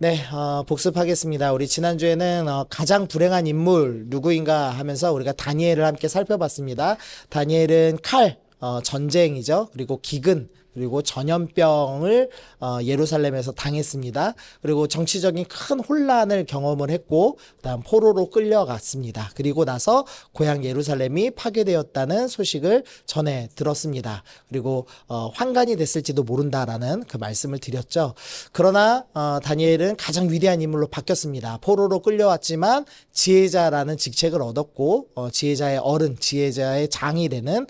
네, 복습하겠습니다. 우리 지난주에는 가장 불행한 인물 누구인가 하면서 우리가 다니엘을 함께 살펴봤습니다. 다니엘은 칼, 전쟁이죠. 그리고 기근, 그리고 전염병을 예루살렘에서 당했습니다. 그리고 정치적인 큰 혼란을 경험을 했고 그다음 포로로 끌려갔습니다. 그리고 나서 고향 예루살렘이 파괴되었다는 소식을 전해 들었습니다. 그리고 환관이 됐을지도 모른다라는 그 말씀을 드렸죠. 그러나 다니엘은 가장 위대한 인물로 바뀌었습니다. 포로로 끌려왔지만 지혜자라는 직책을 얻었고 지혜자의 어른, 지혜자의 장이 되는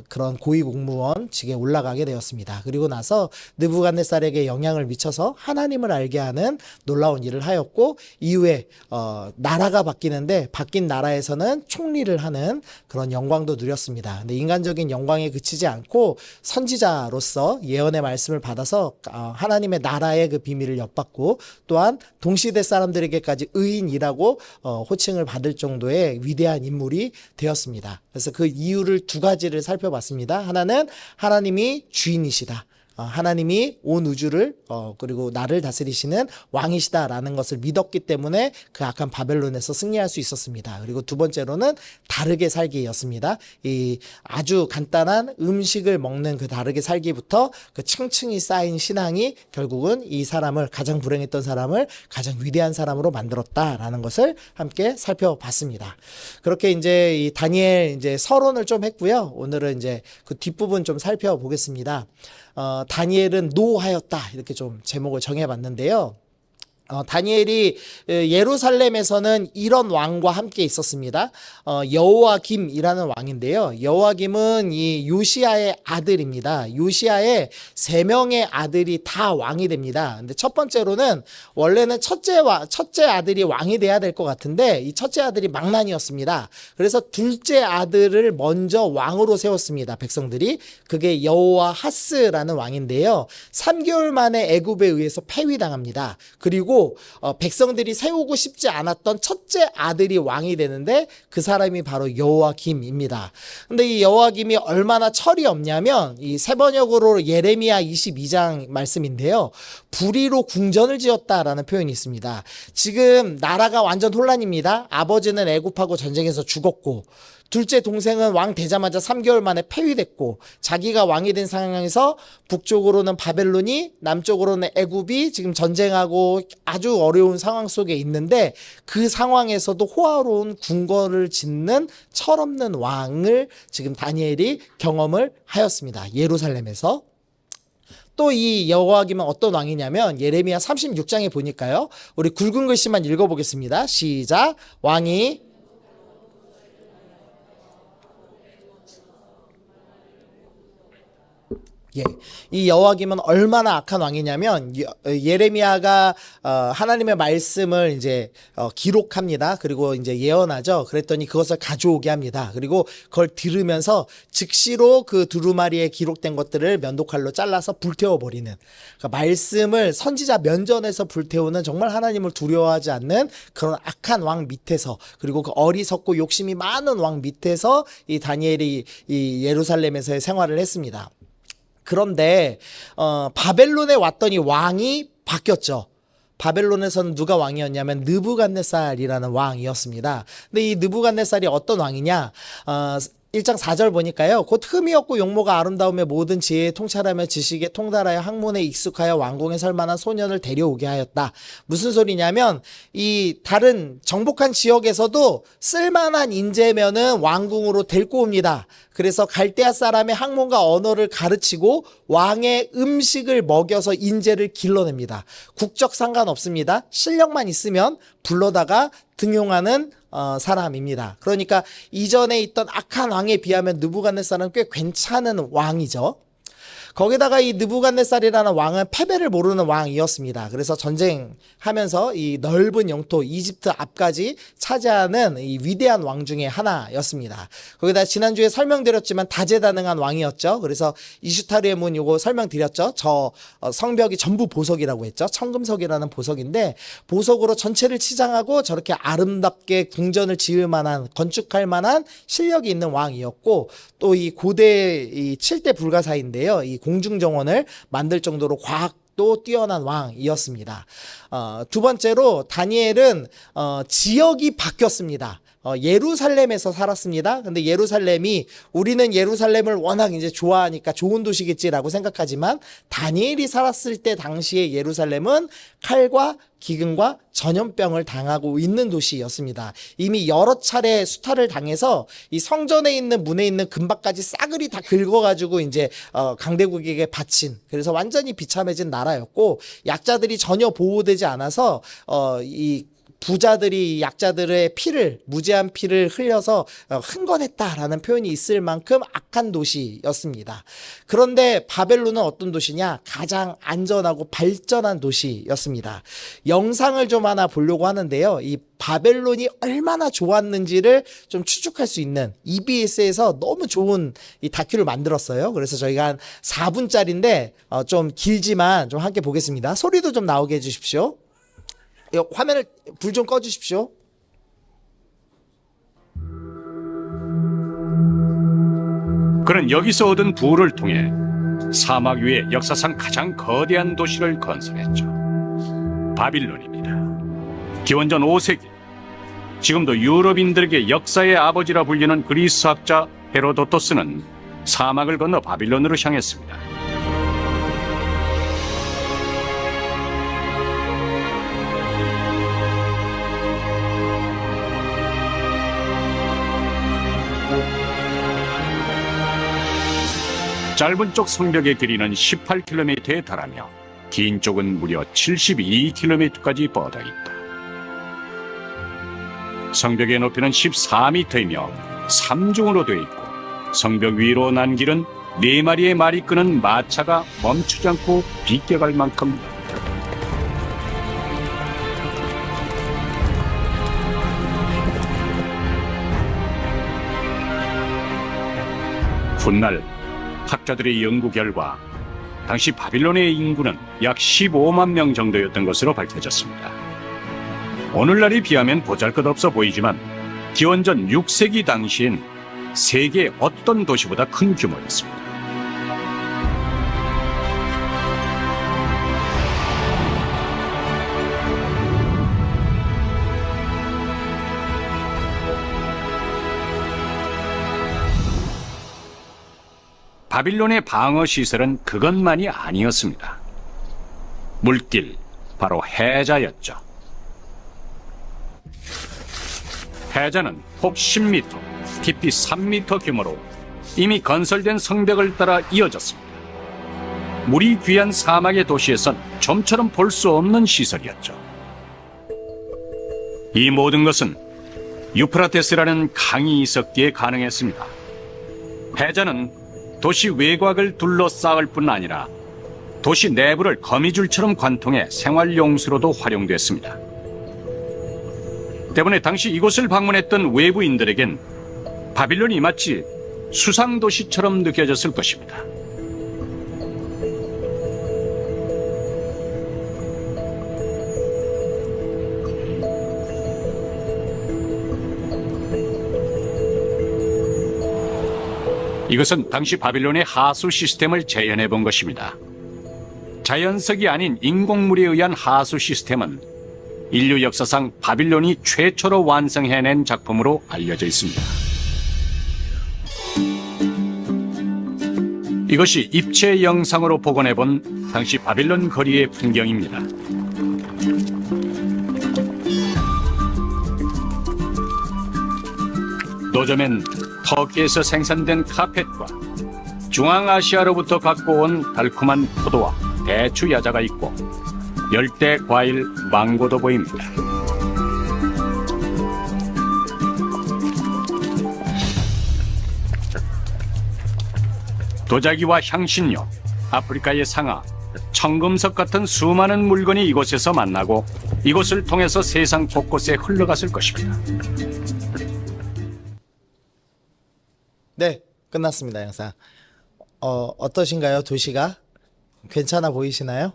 그런 고위공무원직에 올라가게 되었습니다. 그리고 나서 느부갓네살에게 영향을 미쳐서 하나님을 알게 하는 놀라운 일을 하였고 이후에 나라가 바뀌는데 바뀐 나라에서는 총리를 하는 그런 영광도 누렸습니다. 근데 인간적인 영광에 그치지 않고 선지자로서 예언의 말씀을 받아서 하나님의 나라의 그 비밀을 엿받고 또한 동시대 사람들에게까지 의인이라고 호칭을 받을 정도의 위대한 인물이 되었습니다. 그래서 그 이유를 두 가지를 살펴봤습니다. 하나는 하나님이 주인이시다. 하나님이 온 우주를 그리고 나를 다스리시는 왕이시다라는 것을 믿었기 때문에 그 악한 바벨론에서 승리할 수 있었습니다. 그리고 두 번째로는 다르게 살기였습니다. 이 아주 간단한 음식을 먹는 그 다르게 살기부터 그 층층이 쌓인 신앙이 결국은 이 사람을 가장 불행했던 사람을 가장 위대한 사람으로 만들었다라는 것을 함께 살펴봤습니다. 그렇게 이제 이 다니엘 이제 서론을 좀 했고요. 오늘은 이제 그 뒷부분 좀 살펴보겠습니다. 다니엘은 노하였다 이렇게 좀 제목을 정해봤는데요. 다니엘이 예루살렘에서는 이런 왕과 함께 있었습니다. 여호야김이라는 왕인데요. 여호야김은 이 요시야의 아들입니다. 요시야의 3명의 아들이 다 왕이 됩니다. 근데 첫 번째로는 원래는 첫째 아들이 왕이 돼야 될 것 같은데 이 첫째 아들이 망난이었습니다. 그래서 둘째 아들을 먼저 왕으로 세웠습니다. 백성들이. 그게 여호와하스라는 왕인데요. 3개월 만에 애굽에 의해서 폐위당합니다. 그리고 백성들이 세우고 싶지 않았던 첫째 아들이 왕이 되는데 그 사람이 바로 여호야김입니다. 근데 이 여호야김이 얼마나 철이 없냐면 이 세번역으로 예레미야 22장 말씀인데요. 불의로 궁전을 지었다라는 표현이 있습니다. 지금 나라가 완전 혼란입니다. 아버지는 애굽하고 전쟁에서 죽었고 둘째 동생은 왕 되자마자 3개월 만에 폐위됐고 자기가 왕이 된 상황에서 북쪽으로는 바벨론이 남쪽으로는 애굽이 지금 전쟁하고 아주 어려운 상황 속에 있는데 그 상황에서도 호화로운 궁궐을 짓는 철없는 왕을 지금 다니엘이 경험을 하였습니다. 예루살렘에서. 또 이 여호야김은 어떤 왕이냐면 예레미야 36장에 보니까요. 우리 굵은 글씨만 읽어보겠습니다. 시작. 왕이 이 여호야김은 얼마나 악한 왕이냐면 예레미야가 하나님의 말씀을 이제 기록합니다. 그리고 이제 예언하죠. 그랬더니 그것을 가져오게 합니다. 그리고 그걸 들으면서 즉시로 그 두루마리에 기록된 것들을 면도칼로 잘라서 불태워 버리는 그러니까 말씀을 선지자 면전에서 불태우는 정말 하나님을 두려워하지 않는 그런 악한 왕 밑에서 그리고 그 어리석고 욕심이 많은 왕 밑에서 이 다니엘이 이 예루살렘에서의 생활을 했습니다. 그런데 바벨론에 왔더니 왕이 바뀌었죠. 바벨론에서는 누가 왕이었냐면 느부갓네살이라는 왕이었습니다. 근데 이 느부갓네살이 어떤 왕이냐? 1장 4절 보니까요. 곧 흠이 없고 용모가 아름다우며 모든 지혜에 통찰하며 지식에 통달하여 학문에 익숙하여 왕궁에 설 만한 소년을 데려오게 하였다. 무슨 소리냐면 이 다른 정복한 지역에서도 쓸만한 인재면은 왕궁으로 데리고 옵니다. 그래서 갈대아 사람의 학문과 언어를 가르치고 왕의 음식을 먹여서 인재를 길러냅니다. 국적 상관없습니다. 실력만 있으면 불러다가 등용하는 사람입니다. 그러니까 이전에 있던 악한 왕에 비하면 느부갓네살은 꽤 괜찮은 왕이죠. 거기다가 이 느부갓네살이라는 왕은 패배를 모르는 왕이었습니다. 그래서 전쟁하면서 이 넓은 영토 이집트 앞까지 차지하는 이 위대한 왕 중에 하나였습니다. 거기다 지난주에 설명드렸지만 다재다능한 왕이었죠. 그래서 이슈타르의 문 요거 설명드렸죠. 저 성벽이 전부 보석이라고 했죠. 청금석이라는 보석인데 보석으로 전체를 치장하고 저렇게 아름답게 궁전을 지을 만한 건축할 만한 실력이 있는 왕이었고 또 이 고대 이 7대 불가사인데요. 이 공중정원을 만들 정도로 과학 철학도 뛰어난 왕이었습니다. 두 번째로 다니엘은 지역이 바뀌었습니다. 예루살렘에서 살았습니다. 근데 예루살렘이 우리는 예루살렘을 워낙 이제 좋아하니까 좋은 도시겠지라고 생각하지만 다니엘이 살았을 때 당시에 예루살렘은 칼과 기근과 전염병을 당하고 있는 도시였습니다. 이미 여러 차례 수탈을 당해서 이 성전에 있는 문에 있는 금박까지 싸그리 다 긁어가지고 이제 강대국에게 바친, 그래서 완전히 비참해진 나라였고 약자들이 전혀 보호되지 않아서 이 부자들이 약자들의 피를, 무지한 피를 흘려서 흥건했다라는 표현이 있을 만큼 악한 도시였습니다. 그런데 바벨론은 어떤 도시냐? 가장 안전하고 발전한 도시였습니다. 영상을 좀 하나 보려고 하는데요. 이 바벨론이 얼마나 좋았는지를 좀 추측할 수 있는 EBS에서 너무 좋은 이 다큐를 만들었어요. 그래서 저희가 한 4분짜리인데 좀 길지만 좀 함께 보겠습니다. 소리도 좀 나오게 해주십시오. 화면을 불 좀 꺼주십시오. 그는 여기서 얻은 부를 통해 사막 위에 역사상 가장 거대한 도시를 건설했죠. 바빌론입니다. 기원전 5세기, 지금도 유럽인들에게 역사의 아버지라 불리는 그리스 학자 헤로도토스는 사막을 건너 바빌론으로 향했습니다. 짧은 쪽 성벽의 길이는 18km에 달하며 긴 쪽은 무려 72km까지 뻗어 있다. 성벽의 높이는 14m이며 3중으로 되어 있고 성벽 위로 난 길은 4마리의 말이 끄는 마차가 멈추지 않고 비껴갈 만큼 넓다. 훗날 학자들의 연구 결과 당시 바빌론의 인구는 약 15만 명 정도였던 것으로 밝혀졌습니다. 오늘날에 비하면 보잘것없어 보이지만 기원전 6세기 당시엔 세계 어떤 도시보다 큰 규모였습니다. 바빌론의 방어 시설은 그것만이 아니었습니다. 물길, 바로 해자였죠. 해자는 폭 10m, 깊이 3m 규모로 이미 건설된 성벽을 따라 이어졌습니다. 물이 귀한 사막의 도시에선 좀처럼 볼 수 없는 시설이었죠. 이 모든 것은 유프라테스라는 강이 있었기에 가능했습니다. 해자는 도시 외곽을 둘러싸을 뿐 아니라 도시 내부를 거미줄처럼 관통해 생활용수로도 활용됐습니다. 때문에 당시 이곳을 방문했던 외부인들에겐 바빌론이 마치 수상도시처럼 느껴졌을 것입니다. 이것은 당시 바빌론의 하수 시스템을 재현해 본 것입니다. 자연석이 아닌 인공물에 의한 하수 시스템은 인류 역사상 바빌론이 최초로 완성해낸 작품으로 알려져 있습니다. 이것이 입체 영상으로 복원해 본 당시 바빌론 거리의 풍경입니다. 노점엔 터키에서 생산된 카펫과 중앙아시아로부터 갖고 온 달콤한 포도와 대추 야자가 있고 열대 과일 망고도 보입니다. 도자기와 향신료, 아프리카의 상아, 청금석 같은 수많은 물건이 이곳에서 만나고 이곳을 통해서 세상 곳곳에 흘러갔을 것입니다. 네, 끝났습니다, 영상. 어떠신가요, 도시가? 괜찮아 보이시나요?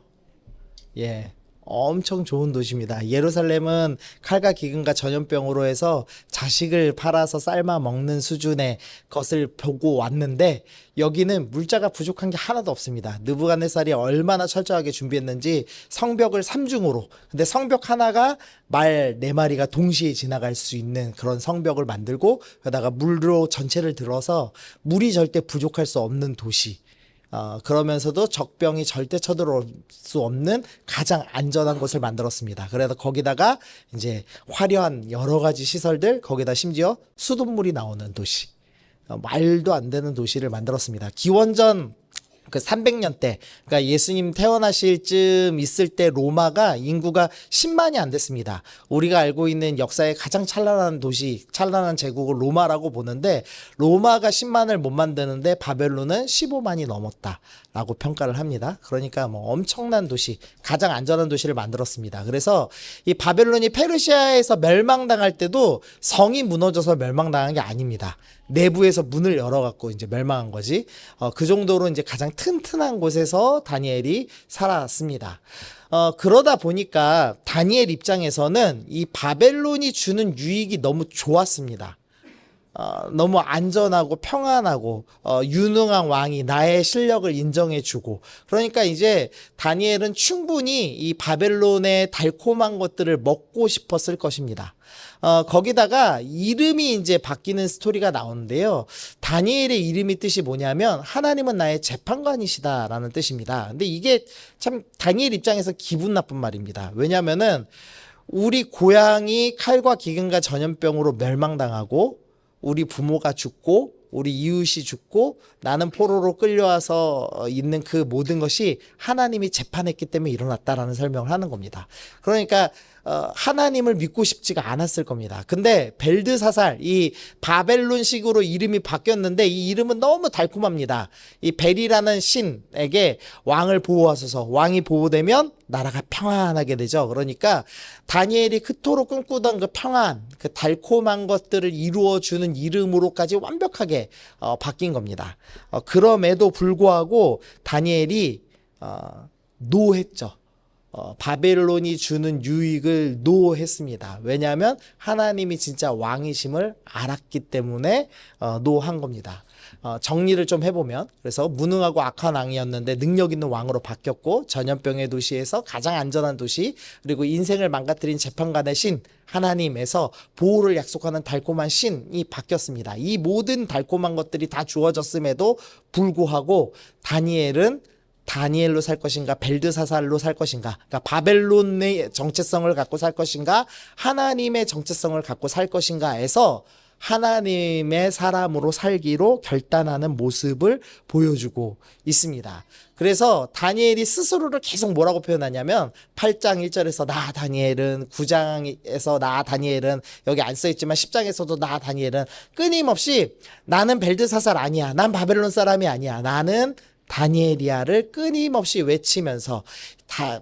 예. 엄청 좋은 도시입니다. 예루살렘은 칼과 기근과 전염병으로 해서 자식을 팔아서 삶아 먹는 수준의 것을 보고 왔는데 여기는 물자가 부족한 게 하나도 없습니다. 느부갓네살이 얼마나 철저하게 준비했는지 성벽을 3중으로, 근데 성벽 하나가 말 4마리가 동시에 지나갈 수 있는 그런 성벽을 만들고 거기다가 물로 전체를 들어서 물이 절대 부족할 수 없는 도시. 그러면서도 적병이 절대 쳐들어올 수 없는 가장 안전한 곳을 만들었습니다. 그래서 거기다가 이제 화려한 여러 가지 시설들, 거기다 심지어 수돗물이 나오는 도시. 말도 안 되는 도시를 만들었습니다. 기원전 그 300년대, 그러니까 예수님 태어나실 쯤 있을 때 로마가 인구가 10만이 안 됐습니다. 우리가 알고 있는 역사의 가장 찬란한 도시, 찬란한 제국을 로마라고 보는데 로마가 10만을 못 만드는데 바벨론은 15만이 넘었다라고 평가를 합니다. 그러니까 뭐 엄청난 도시, 가장 안전한 도시를 만들었습니다. 그래서 이 바벨론이 페르시아에서 멸망당할 때도 성이 무너져서 멸망당한 게 아닙니다. 내부에서 문을 열어갖고 이제 멸망한 거지. 그 정도로 이제 가장 튼튼한 곳에서 다니엘이 살았습니다. 그러다 보니까 다니엘 입장에서는 이 바벨론이 주는 유익이 너무 좋았습니다. 너무 안전하고 평안하고 유능한 왕이 나의 실력을 인정해주고, 그러니까 이제 다니엘은 충분히 이 바벨론의 달콤한 것들을 먹고 싶었을 것입니다. 거기다가 이름이 이제 바뀌는 스토리가 나오는데요. 다니엘의 이름이 뜻이 뭐냐면 하나님은 나의 재판관이시다라는 뜻입니다. 근데 이게 참 다니엘 입장에서 기분 나쁜 말입니다. 왜냐면은 우리 고향이 칼과 기근과 전염병으로 멸망당하고 우리 부모가 죽고 우리 이웃이 죽고 나는 포로로 끌려와서 있는 그 모든 것이 하나님이 재판했기 때문에 일어났다라는 설명을 하는 겁니다. 그러니까 하나님을 믿고 싶지가 않았을 겁니다. 근데 벨드사살, 이 바벨론식으로 이름이 바뀌었는데 이 이름은 너무 달콤합니다. 이 벨이라는 신에게 왕을 보호하소서, 왕이 보호되면 나라가 평안하게 되죠. 그러니까 다니엘이 그토록 꿈꾸던 그 평안, 그 달콤한 것들을 이루어주는 이름으로까지 완벽하게 바뀐 겁니다. 그럼에도 불구하고 다니엘이 노했죠. 바벨론이 주는 유익을 노했습니다. 왜냐하면 하나님이 진짜 왕이심을 알았기 때문에 노한 겁니다. 정리를 좀 해보면, 그래서 무능하고 악한 왕이었는데 능력 있는 왕으로 바뀌었고, 전염병의 도시에서 가장 안전한 도시, 그리고 인생을 망가뜨린 재판관의 신 하나님에서 보호를 약속하는 달콤한 신이 바뀌었습니다. 이 모든 달콤한 것들이 다 주어졌음에도 불구하고 다니엘은 다니엘로 살 것인가, 벨드사살로 살 것인가, 그러니까 바벨론의 정체성을 갖고 살 것인가, 하나님의 정체성을 갖고 살 것인가에서 하나님의 사람으로 살기로 결단하는 모습을 보여주고 있습니다. 그래서 다니엘이 스스로를 계속 뭐라고 표현하냐면 8장 1절에서 나 다니엘은, 9장에서 나 다니엘은, 여기 안 써있지만 10장에서도 나 다니엘은 끊임없이 나는 벨드사살 아니야, 난 바벨론 사람이 아니야, 나는 다니엘이야를 끊임없이 외치면서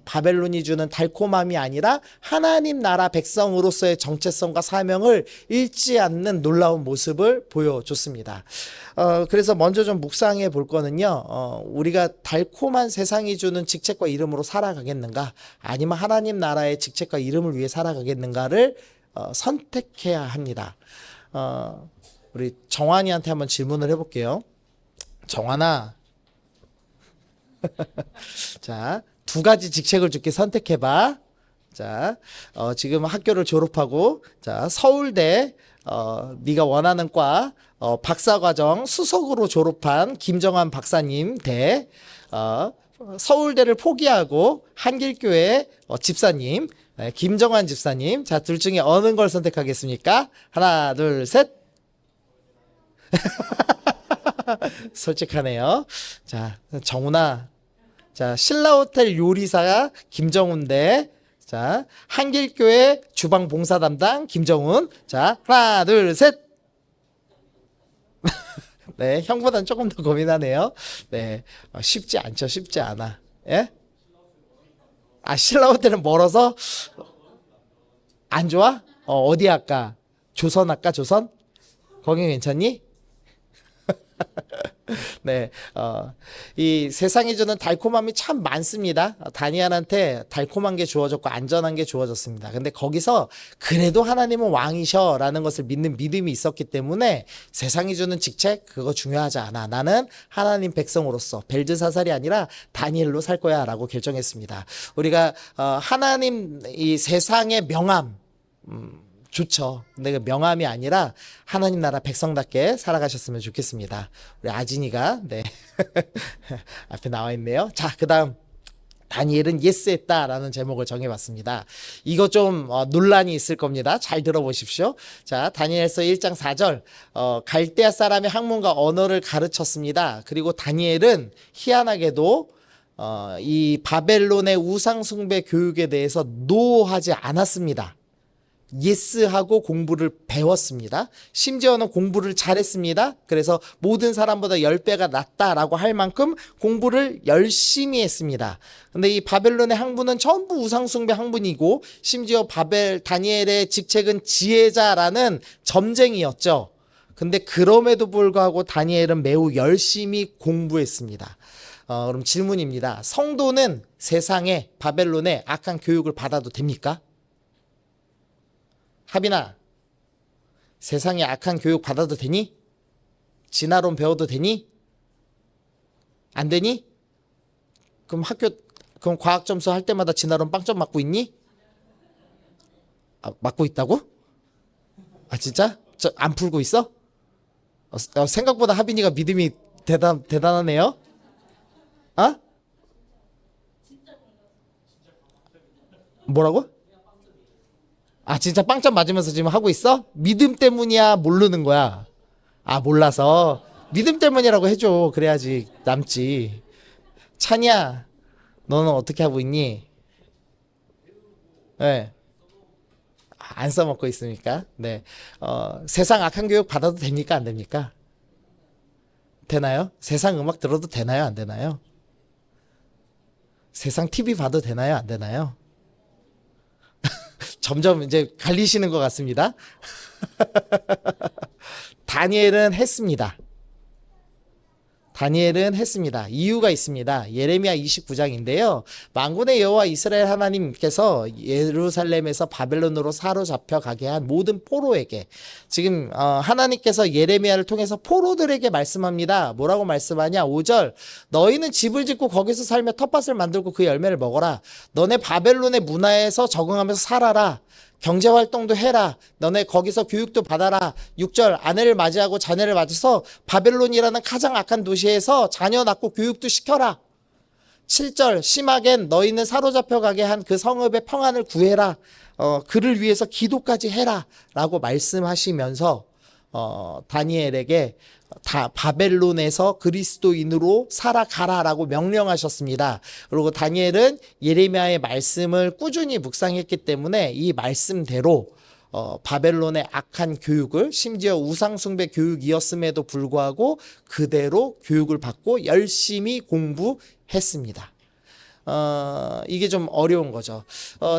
바벨론이 주는 달콤함이 아니라 하나님 나라 백성으로서의 정체성과 사명을 잃지 않는 놀라운 모습을 보여줬습니다. 그래서 먼저 좀 묵상해 볼 거는요, 우리가 달콤한 세상이 주는 직책과 이름으로 살아가겠는가, 아니면 하나님 나라의 직책과 이름을 위해 살아가겠는가를 선택해야 합니다. 우리 정환이한테 한번 질문을 해볼게요. 정환아, 자, 2가지 직책을 줄게, 선택해봐. 자, 지금 학교를 졸업하고, 자, 서울대, 네가 원하는 과, 박사과정 수석으로 졸업한 김정환 박사님 대, 서울대를 포기하고 한길교회 집사님, 김정환 집사님. 자, 둘 중에 어느 걸 선택하겠습니까? 하나, 둘, 셋. 솔직하네요. 자, 정훈아. 자, 신라호텔 요리사 김정훈 대, 자, 한길교회 주방 봉사 담당 김정훈. 자, 하나, 둘, 셋. 네, 형보단 조금 더 고민하네요. 네, 쉽지 않죠. 쉽지 않아. 예? 신라호텔은 멀어서 안 좋아? 어디 할까? 조선 할까? 조선? 거기 괜찮니? 네, 이 세상이 주는 달콤함이 참 많습니다. 다니엘한테 달콤한 게 주어졌고 안전한 게 주어졌습니다. 근데 거기서 그래도 하나님은 왕이셔라는 것을 믿는 믿음이 있었기 때문에 세상이 주는 직책 그거 중요하지 않아. 나는 하나님 백성으로서 벨드사살이 아니라 다니엘로 살 거야라고 결정했습니다. 우리가 하나님 이 세상의 명함 좋죠. 근데 그 명함이 아니라 하나님 나라 백성답게 살아가셨으면 좋겠습니다. 우리 아진이가 네 앞에 나와 있네요. 자, 그다음 다니엘은 예스했다라는 제목을 정해봤습니다. 이거 좀 논란이 있을 겁니다. 잘 들어보십시오. 자, 다니엘서 1장 4절 갈대아 사람의 학문과 언어를 가르쳤습니다. 그리고 다니엘은 희한하게도 이 바벨론의 우상숭배 교육에 대해서 노하지 않았습니다. 예스하고 공부를 배웠습니다. 심지어는 공부를 잘했습니다. 그래서 모든 사람보다 10배가 낫다라고 할 만큼 공부를 열심히 했습니다. 근데 이 바벨론의 학문은 전부 우상숭배 학문이고 심지어 다니엘의 직책은 지혜자라는 점쟁이였죠. 근데 그럼에도 불구하고 다니엘은 매우 열심히 공부했습니다. 그럼 질문입니다. 성도는 세상에 바벨론의 악한 교육을 받아도 됩니까? 하빈아, 세상에 악한 교육 받아도 되니? 진화론 배워도 되니? 안 되니? 그럼 그럼 과학 점수 할 때마다 진화론 빵점 맞고 있니? 맞고 있다고? 아, 진짜? 안 풀고 있어? 생각보다 하빈이가 믿음이 대단하네요? 뭐라고? 진짜 빵점 맞으면서 지금 하고 있어? 믿음 때문이야? 모르는 거야? 몰라서. 믿음 때문이라고 해줘. 그래야지 남지. 찬이야, 너는 어떻게 하고 있니? 네. 안 써먹고 있습니까? 네. 세상 악한 교육 받아도 됩니까? 안 됩니까? 되나요? 세상 음악 들어도 되나요? 안 되나요? 세상 TV 봐도 되나요? 안 되나요? 점점 이제 갈리시는 것 같습니다. 다니엘은 했습니다. 이유가 있습니다. 예레미야 29장인데요. 만군의 여호와 이스라엘 하나님께서 예루살렘에서 바벨론으로 사로잡혀 가게 한 모든 포로에게 지금 하나님께서 예레미야를 통해서 포로들에게 말씀합니다. 뭐라고 말씀하냐? 5절 너희는 집을 짓고 거기서 살며 텃밭을 만들고 그 열매를 먹어라. 너네 바벨론의 문화에서 적응하면서 살아라. 경제활동도 해라. 너네 거기서 교육도 받아라. 6절 아내를 맞이하고 자녀를 맞아서 바벨론이라는 가장 악한 도시에서 자녀 낳고 교육도 시켜라. 7절 심하겐 너희는 사로잡혀 가게 한 그 성읍의 평안을 구해라. 그를 위해서 기도까지 해라 라고 말씀하시면서 다니엘에게 바벨론에서 그리스도인으로 살아가라라고 명령하셨습니다. 그리고 다니엘은 예레미야의 말씀을 꾸준히 묵상했기 때문에 이 말씀대로 바벨론의 악한 교육을 심지어 우상숭배 교육이었음에도 불구하고 그대로 교육을 받고 열심히 공부했습니다. 이게 좀 어려운 거죠.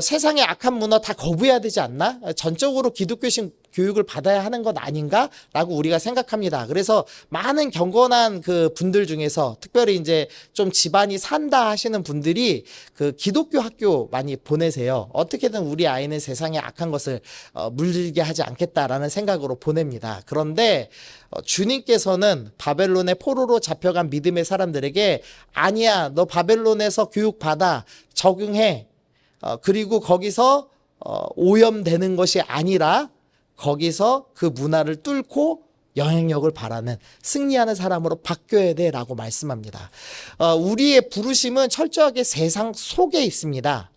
세상의 악한 문화 다 거부해야 되지 않나? 전적으로 기독교식 교육을 받아야 하는 것 아닌가? 라고 우리가 생각합니다. 그래서 많은 경건한 그 분들 중에서 특별히 이제 좀 집안이 산다 하시는 분들이 그 기독교 학교 많이 보내세요. 어떻게든 우리 아이는 세상의 악한 것을 물들게 하지 않겠다라는 생각으로 보냅니다. 그런데 주님께서는 바벨론의 포로로 잡혀간 믿음의 사람들에게 아니야, 너 바벨론에서 교육받아, 적응해. 그리고 거기서 오염되는 것이 아니라 거기서 그 문화를 뚫고 영향력을 발하는 승리하는 사람으로 바뀌어야 돼라고 말씀합니다. 우리의 부르심은 철저하게 세상 속에 있습니다.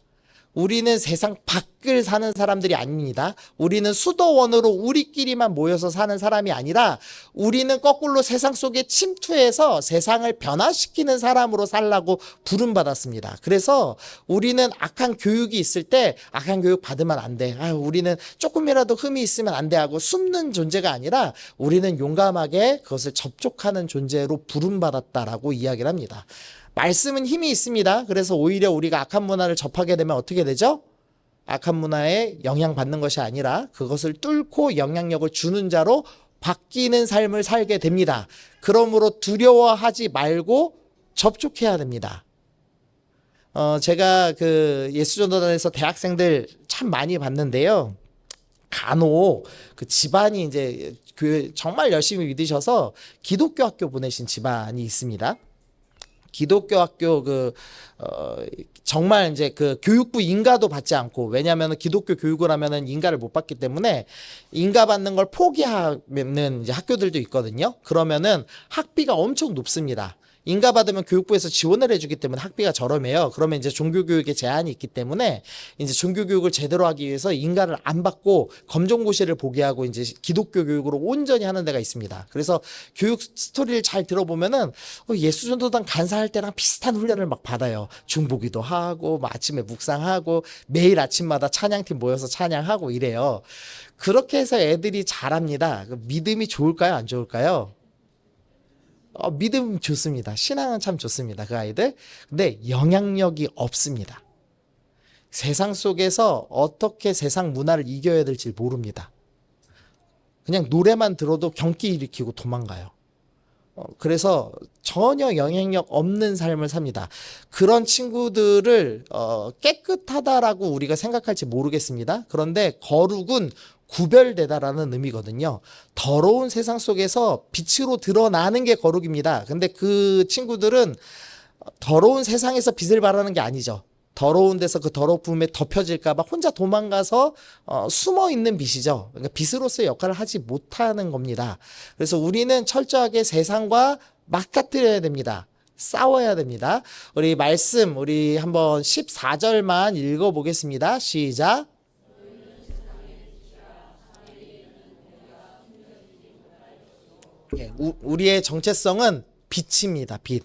우리는 세상 밖을 사는 사람들이 아닙니다. 우리는 수도원으로 우리끼리만 모여서 사는 사람이 아니라 우리는 거꾸로 세상 속에 침투해서 세상을 변화시키는 사람으로 살라고 부름받았습니다. 그래서 우리는 악한 교육이 있을 때 악한 교육 받으면 안 돼. 우리는 조금이라도 흠이 있으면 안 돼 하고 숨는 존재가 아니라 우리는 용감하게 그것을 접촉하는 존재로 부름받았다라고 이야기를 합니다. 말씀은 힘이 있습니다. 그래서 오히려 우리가 악한 문화를 접하게 되면 어떻게 되죠? 악한 문화에 영향받는 것이 아니라 그것을 뚫고 영향력을 주는 자로 바뀌는 삶을 살게 됩니다. 그러므로 두려워하지 말고 접촉해야 됩니다. 제가 그 예수전도단에서 대학생들 참 많이 봤는데요. 간혹 그 집안이 이제 교회 정말 열심히 믿으셔서 기독교 학교 보내신 집안이 있습니다. 기독교 학교 정말 이제 그 교육부 인가도 받지 않고, 왜냐하면 기독교 교육을 하면은 인가를 못 받기 때문에 인가 받는 걸 포기하는 이제 학교들도 있거든요. 그러면은 학비가 엄청 높습니다. 인가 받으면 교육부에서 지원을 해주기 때문에 학비가 저렴해요. 그러면 이제 종교교육에 제한이 있기 때문에 이제 종교교육을 제대로 하기 위해서 인가를 안 받고 검정고시를 보게 하고 이제 기독교 교육으로 온전히 하는 데가 있습니다. 그래서 교육 스토리를 잘 들어보면은 예수전도단 간사할 때랑 비슷한 훈련을 막 받아요. 중보기도 하고 뭐 아침에 묵상하고 매일 아침마다 찬양팀 모여서 찬양하고 이래요. 그렇게 해서 애들이 잘합니다. 믿음이 좋을까요? 안 좋을까요? 믿음 좋습니다. 신앙은 참 좋습니다. 그 아이들. 근데 영향력이 없습니다. 세상 속에서 어떻게 세상 문화를 이겨야 될지 모릅니다. 그냥 노래만 들어도 경기 일으키고 도망가요. 그래서 전혀 영향력 없는 삶을 삽니다. 그런 친구들을 깨끗하다라고 우리가 생각할지 모르겠습니다. 그런데 거룩은 구별되다라는 의미거든요. 더러운 세상 속에서 빛으로 드러나는 게 거룩입니다. 근데 그 친구들은 더러운 세상에서 빛을 발하는 게 아니죠. 더러운 데서 그 더러움에 덮여질까봐 혼자 도망가서 숨어 있는 빛이죠. 그러니까 빛으로서의 역할을 하지 못하는 겁니다. 그래서 우리는 철저하게 세상과 맞닥뜨려야 됩니다. 싸워야 됩니다. 우리 말씀, 우리 한번 14절만 읽어보겠습니다. 시작. 우리의 정체성은 빛입니다. 빛.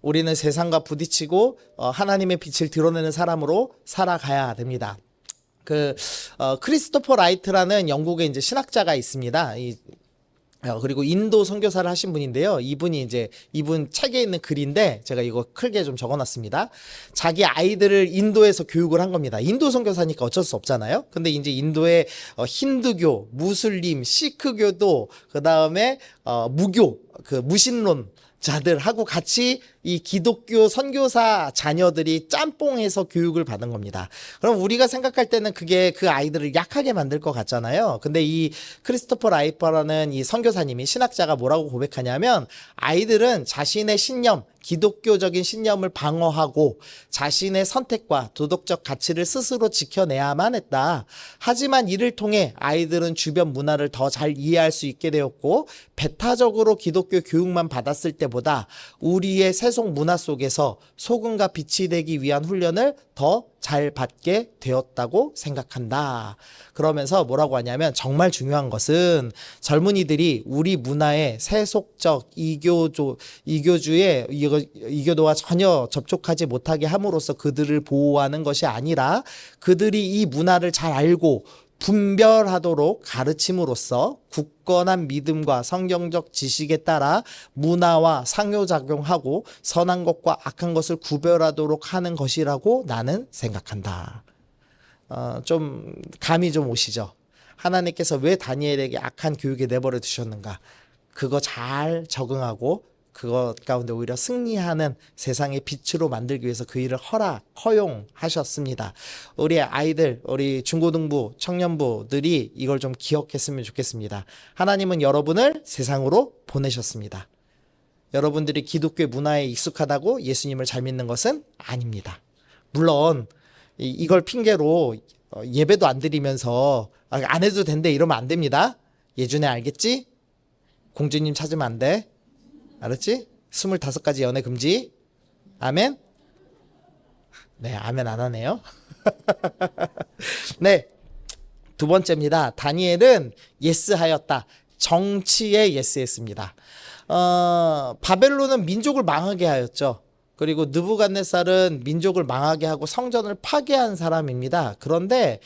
우리는 세상과 부딪히고 하나님의 빛을 드러내는 사람으로 살아가야 됩니다. 크리스토퍼 라이트라는 영국의 이제 신학자가 있습니다. 그리고 인도 선교사를 하신 분인데요. 이분 책에 있는 글인데 제가 이거 크게 좀 적어놨습니다. 자기 아이들을 인도에서 교육을 한 겁니다. 인도 선교사니까 어쩔 수 없잖아요. 근데 이제 인도의 힌두교, 무슬림, 시크교도, 그 다음에 무교, 무신론 자들하고 같이 이 기독교 선교사 자녀들이 짬뽕해서 교육을 받은 겁니다. 그럼 우리가 생각할 때는 그게 그 아이들을 약하게 만들 것 같잖아요. 근데 이 크리스토퍼 라이퍼라는 이 선교사님이, 신학자가 뭐라고 고백하냐면, 아이들은 자신의 신념, 기독교적인 신념을 방어하고 자신의 선택과 도덕적 가치를 스스로 지켜내야만 했다. 하지만 이를 통해 아이들은 주변 문화를 더 잘 이해할 수 있게 되었고, 배타적으로 기독교 교육만 받았을 때보다 우리의 세속 문화 속에서 소금과 빛이 되기 위한 훈련을 더 잘 받게 되었다고 생각한다. 그러면서 뭐라고 하냐면, 정말 중요한 것은 젊은이들이 우리 문화의 세속적 이교도와 전혀 접촉하지 못하게 함으로써 그들을 보호하는 것이 아니라, 그들이 이 문화를 잘 알고 분별하도록 가르침으로써 굳건한 믿음과 성경적 지식에 따라 문화와 상호작용하고 선한 것과 악한 것을 구별하도록 하는 것이라고 나는 생각한다. 좀 감이 좀 오시죠? 하나님께서 왜 다니엘에게 악한 교육에 내버려 두셨는가? 그거 잘 적응하고 그것 가운데 오히려 승리하는 세상의 빛으로 만들기 위해서 그 일을 허용하셨습니다. 우리 아이들, 우리 중고등부, 청년부들이 이걸 좀 기억했으면 좋겠습니다. 하나님은 여러분을 세상으로 보내셨습니다. 여러분들이 기독교 문화에 익숙하다고 예수님을 잘 믿는 것은 아닙니다. 물론 이걸 핑계로 예배도 안 드리면서 안 해도 된대 이러면 안 됩니다. 예준에 알겠지? 공주님 찾으면 안 돼. 알았지? 25가지 연애 금지. 아멘? 네, 아멘 안 하네요. 네, 두 번째입니다. 다니엘은 예스하였다. 정치에 예스했습니다. 바벨론은 민족을 망하게 하였죠. 그리고 느부갓네살은 민족을 망하게 하고 성전을 파괴한 사람입니다. 그런데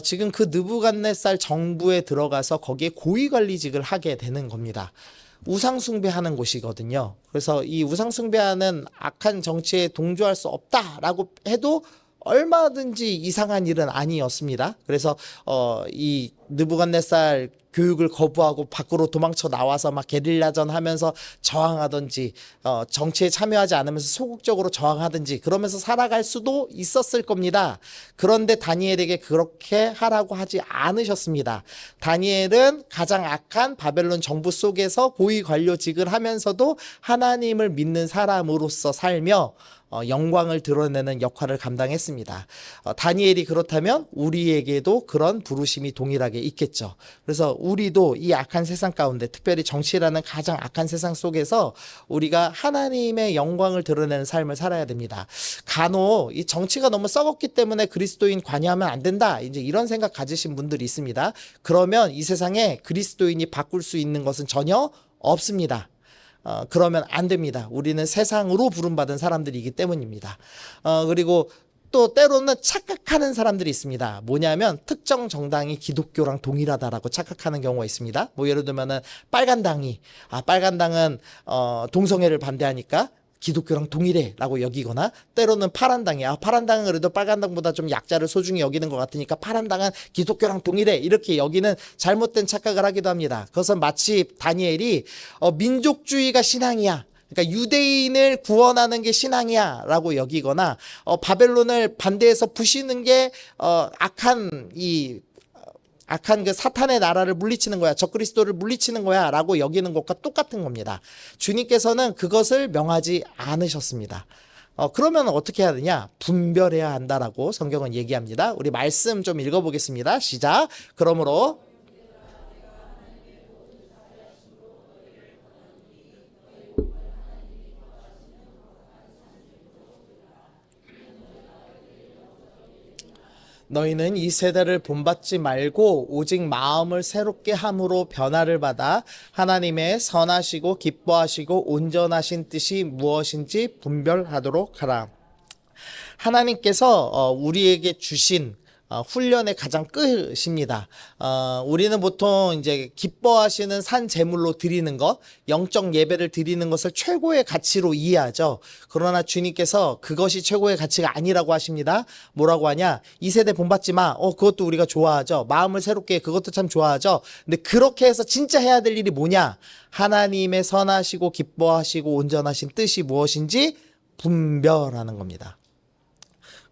지금 그 느부갓네살 정부에 들어가서 거기에 고위관리직을 하게 되는 겁니다. 우상숭배하는 곳이거든요. 그래서 이 우상숭배하는 악한 정치에 동조할 수 없다라고 해도 얼마든지 이상한 일은 아니었습니다. 그래서 이 느부갓네살 교육을 거부하고 밖으로 도망쳐 나와서 막 게릴라전 하면서 저항하든지 정치에 참여하지 않으면서 소극적으로 저항하든지 그러면서 살아갈 수도 있었을 겁니다. 그런데 다니엘에게 그렇게 하라고 하지 않으셨습니다. 다니엘은 가장 악한 바벨론 정부 속에서 고위 관료직을 하면서도 하나님을 믿는 사람으로서 살며 영광을 드러내는 역할을 감당했습니다. 다니엘이 그렇다면 우리에게도 그런 부르심이 동일하게 있겠죠. 그래서 우리도 이 악한 세상 가운데, 특별히 정치라는 가장 악한 세상 속에서 우리가 하나님의 영광을 드러내는 삶을 살아야 됩니다. 간혹 이 정치가 너무 썩었기 때문에 그리스도인 관여하면 안 된다, 이제 이런 생각 가지신 분들이 있습니다. 그러면 이 세상에 그리스도인이 바꿀 수 있는 것은 전혀 없습니다. 그러면 안 됩니다. 우리는 세상으로 부름받은 사람들이기 때문입니다. 그리고 또 때로는 착각하는 사람들이 있습니다. 뭐냐면 특정 정당이 기독교랑 동일하다라고 착각하는 경우가 있습니다. 뭐 예를 들면은 빨간당은 동성애를 반대하니까 기독교랑 동일해라고 여기거나, 때로는 파란당이 파란당은 그래도 빨간당보다 좀 약자를 소중히 여기는 것 같으니까 파란당은 기독교랑 동일해, 이렇게 여기는 잘못된 착각을 하기도 합니다. 그것은 마치 다니엘이 민족주의가 신앙이야, 그러니까 유대인을 구원하는 게 신앙이야 라고 여기거나, 바벨론을 반대해서 부시는 게 악한 그 사탄의 나라를 물리치는 거야, 적그리스도를 물리치는 거야 라고 여기는 것과 똑같은 겁니다. 주님께서는 그것을 명하지 않으셨습니다. 그러면 어떻게 해야 되냐? 분별해야 한다라고 성경은 얘기합니다. 우리 말씀 좀 읽어보겠습니다. 시작. 그러므로 너희는 이 세대를 본받지 말고 오직 마음을 새롭게 함으로 변화를 받아 하나님의 선하시고 기뻐하시고 온전하신 뜻이 무엇인지 분별하도록 하라. 하나님께서 우리에게 주신 훈련의 가장 끝입니다. 우리는 보통 이제 기뻐하시는 산 제물로 드리는 것, 영적 예배를 드리는 것을 최고의 가치로 이해하죠. 그러나 주님께서 그것이 최고의 가치가 아니라고 하십니다. 뭐라고 하냐? 이 세대 본받지 마. 그것도 우리가 좋아하죠. 마음을 새롭게 해. 그것도 참 좋아하죠. 근데 그렇게 해서 진짜 해야 될 일이 뭐냐? 하나님의 선하시고 기뻐하시고 온전하신 뜻이 무엇인지 분별하는 겁니다.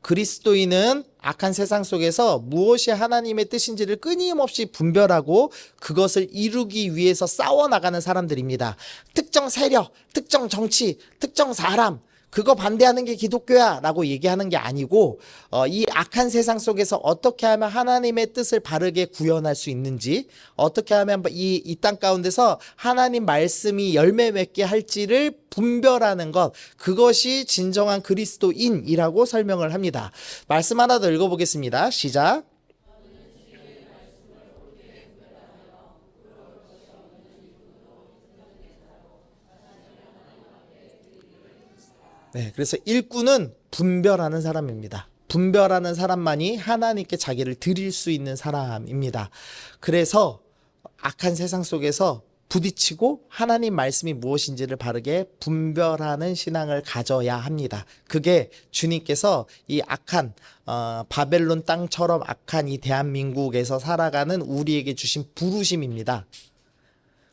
그리스도인은 악한 세상 속에서 무엇이 하나님의 뜻인지를 끊임없이 분별하고 그것을 이루기 위해서 싸워나가는 사람들입니다. 특정 세력, 특정 정치, 특정 사람, 그거 반대하는 게 기독교야 라고 얘기하는 게 아니고, 이 악한 세상 속에서 어떻게 하면 하나님의 뜻을 바르게 구현할 수 있는지, 어떻게 하면 이 땅 가운데서 하나님 말씀이 열매 맺게 할지를 분별하는 것, 그것이 진정한 그리스도인이라고 설명을 합니다. 말씀 하나 더 읽어보겠습니다. 시작. 네, 그래서 일꾼은 분별하는 사람입니다. 분별하는 사람만이 하나님께 자기를 드릴 수 있는 사람입니다. 그래서 악한 세상 속에서 부딪히고 하나님 말씀이 무엇인지를 바르게 분별하는 신앙을 가져야 합니다. 그게 주님께서 이 악한 바벨론 땅처럼 악한 이 대한민국에서 살아가는 우리에게 주신 부르심입니다.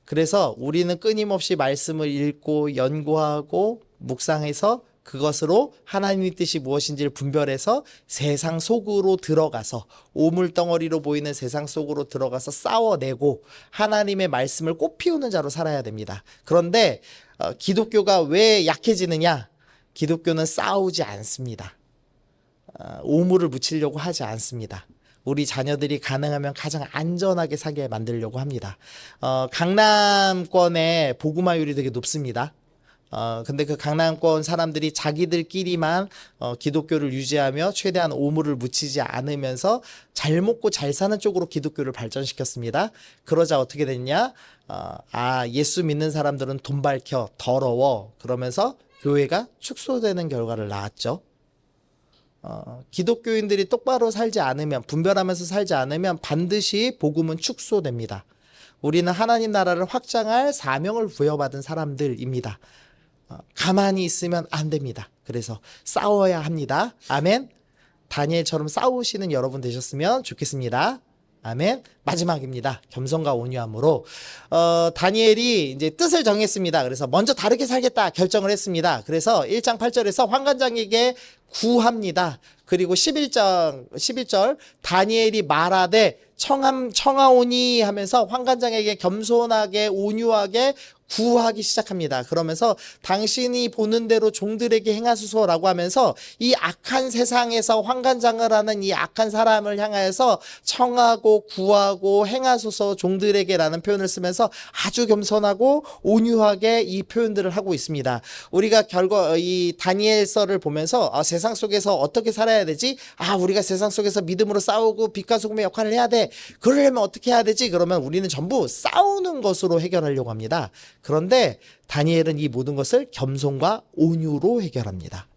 그래서 우리는 끊임없이 말씀을 읽고 연구하고 묵상해서 그것으로 하나님의 뜻이 무엇인지를 분별해서 세상 속으로 들어가서, 오물덩어리로 보이는 세상 속으로 들어가서 싸워내고 하나님의 말씀을 꽃피우는 자로 살아야 됩니다. 그런데 기독교가 왜 약해지느냐? 기독교는 싸우지 않습니다. 오물을 묻히려고 하지 않습니다. 우리 자녀들이 가능하면 가장 안전하게 살게 만들려고 합니다. 강남권의 복음화율이 되게 높습니다. 근데 그 강남권 사람들이 자기들끼리만 기독교를 유지하며 최대한 오물을 묻히지 않으면서 잘 먹고 잘 사는 쪽으로 기독교를 발전시켰습니다. 그러자 어떻게 됐냐? 예수 믿는 사람들은 돈 밝혀 더러워, 그러면서 교회가 축소되는 결과를 낳았죠. 기독교인들이 똑바로 살지 않으면, 분별하면서 살지 않으면 반드시 복음은 축소됩니다. 우리는 하나님 나라를 확장할 사명을 부여받은 사람들입니다. 가만히 있으면 안 됩니다. 그래서 싸워야 합니다. 아멘. 다니엘처럼 싸우시는 여러분 되셨으면 좋겠습니다. 아멘. 마지막입니다. 겸손과 온유함으로 다니엘이 이제 뜻을 정했습니다. 그래서 먼저 다르게 살겠다 결정을 했습니다. 그래서 1장 8절에서 환관장에게 구합니다. 그리고 11절 다니엘이 말하되 청하오니 하면서 환관장에게 겸손하게 온유하게 구하기 시작합니다. 그러면서 당신이 보는 대로 종들에게 행하소서라고 하면서 이 악한 세상에서 환관장을 하는 이 악한 사람을 향하여서 청하고 구하고 행하소서 종들에게라는 표현을 쓰면서 아주 겸손하고 온유하게 이 표현들을 하고 있습니다. 우리가 이 다니엘서를 보면서 세상 속에서 어떻게 살아야 되지? 우리가 세상 속에서 믿음으로 싸우고 빛과 소금의 역할을 해야 돼. 그러려면 어떻게 해야 되지? 그러면 우리는 전부 싸우는 것으로 해결하려고 합니다. 그런데 다니엘은 이 모든 것을 겸손과 온유로 해결합니다.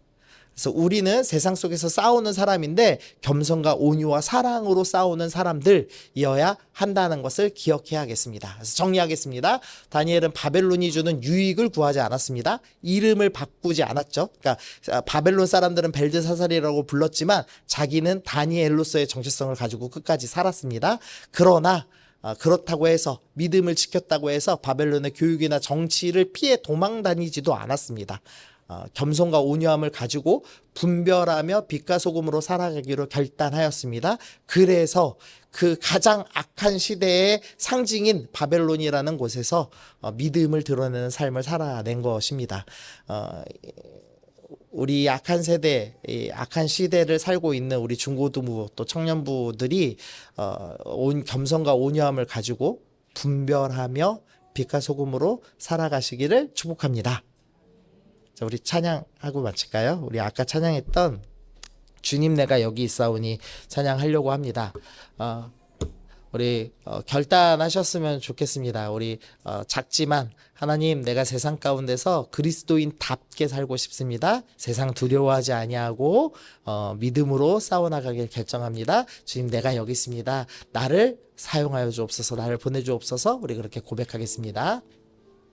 그래서 우리는 세상 속에서 싸우는 사람인데 겸손과 온유와 사랑으로 싸우는 사람들이어야 한다는 것을 기억해야겠습니다. 그래서 정리하겠습니다. 다니엘은 바벨론이 주는 유익을 구하지 않았습니다. 이름을 바꾸지 않았죠. 그러니까 바벨론 사람들은 벨드사살이라고 불렀지만 자기는 다니엘로서의 정체성을 가지고 끝까지 살았습니다. 그러나 그렇다고 해서 믿음을 지켰다고 해서 바벨론의 교육이나 정치를 피해 도망 다니지도 않았습니다. 겸손과 온유함을 가지고 분별하며 빛과 소금으로 살아가기로 결단하였습니다. 그래서 그 가장 악한 시대의 상징인 바벨론이라는 곳에서 믿음을 드러내는 삶을 살아낸 것입니다. 우리 악한 세대, 악한 시대를 살고 있는 우리 중고등부 또 청년부들이 겸손과 온유함을 가지고 분별하며 빛과 소금으로 살아가시기를 축복합니다. 자, 우리 찬양하고 마칠까요? 우리 아까 찬양했던 주님 내가 여기 있사오니 찬양하려고 합니다. 우리 결단하셨으면 좋겠습니다. 우리 작지만 하나님 내가 세상 가운데서 그리스도인답게 살고 싶습니다. 세상 두려워하지 아니하고 믿음으로 싸워나가길 결정합니다. 주님 내가 여기 있습니다. 나를 사용하여 주옵소서. 나를 보내주옵소서. 우리 그렇게 고백하겠습니다.